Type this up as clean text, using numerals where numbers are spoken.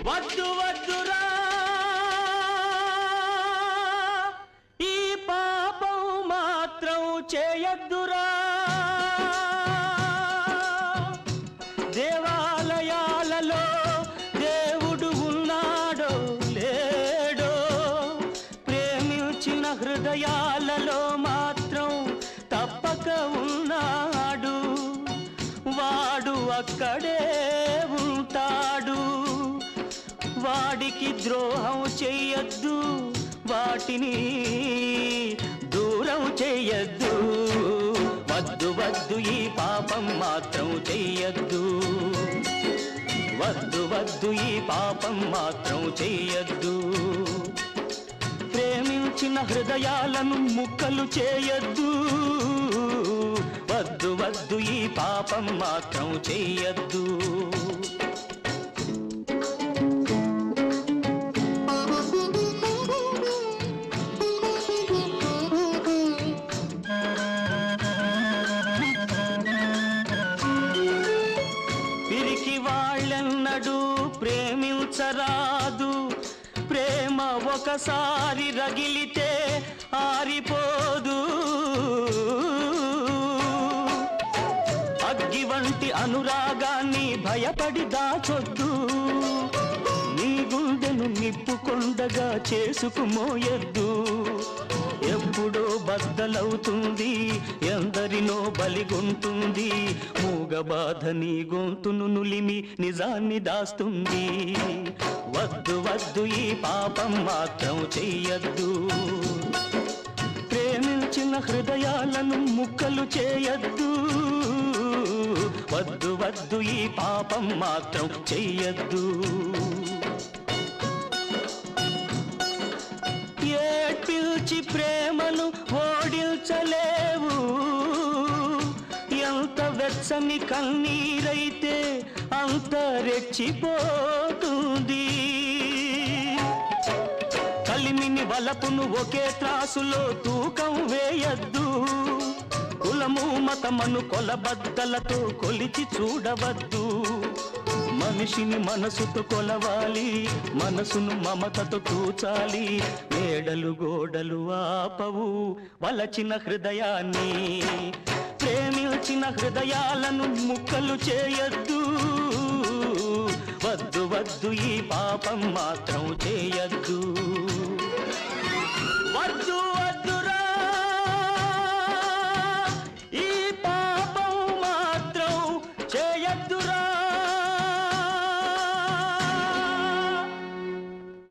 వద్దు వద్దురా ఈ పాపం మాత్రం చేయొద్దురా దేవాలయాలలో దేవుడు ఉన్నాడో లేడో ప్రేమించిన హృదయాలలో మాత్రం తప్పక ఉన్నాడు వాడు అక్కడే ఉంటాడు వాడికి ద్రోహం చెయ్యొద్దు వాటిని దూరం చెయ్యొద్దు వద్దు వద్దు ఈ పాపం మాత్రం చెయ్యొద్దు వద్దు వద్దు ఈ పాపం మాత్రం చెయ్యొద్దు ప్రేమించిన హృదయాలను ముక్కలు చేయొద్దు వద్దు వద్దు ఈ పాపం మాత్రం చెయ్యొద్దు పిరికి వాళ్ళెన్నడూ ప్రేమించరాదు ప్రేమ ఒకసారి రగిలితే ఆరిపోదు అగ్గి వంటి అనురాగాన్ని భయపడి దాచొద్దు నీ గుండెను నిప్పుకొండగా చేసుకుమోయొద్దు ఎప్పుడో బద్దలవుతుంది ఎందరినో బలిగొంటుంది మూగబాధ నీ గొంతును నులిమి నిజాన్ని దాస్తుంది వద్దు వద్దు ఈ పాపం మాత్రం చెయ్యొద్దు ప్రేమించిన హృదయాలను ముక్కలు చేయొద్దు వద్దు వద్దు ఈ పాపం మాత్రం చెయ్యొద్దు ఏడ్పిల్చి ప్రేమను ఓడించలేవు ఎంత వెచ్చని కన్నీరైతే అంత రెచ్చిపోతుంది కలిమిని వలపును ఒకే త్రాసులో తూకం వేయద్దు కులము మతమను కొలబద్దలతో కొలిచి చూడవద్దు మనిషిని మనసుతో కొలవాలి మనసును మమతతో తూచాలి మేడలు గోడలు ఆపవు వలచిన హృదయాన్ని ప్రేమించిన హృదయాలను ముక్కలు చేయొద్దు వద్దు వద్దు ఈ పాపం మాత్రం చేయొద్దు వద్దు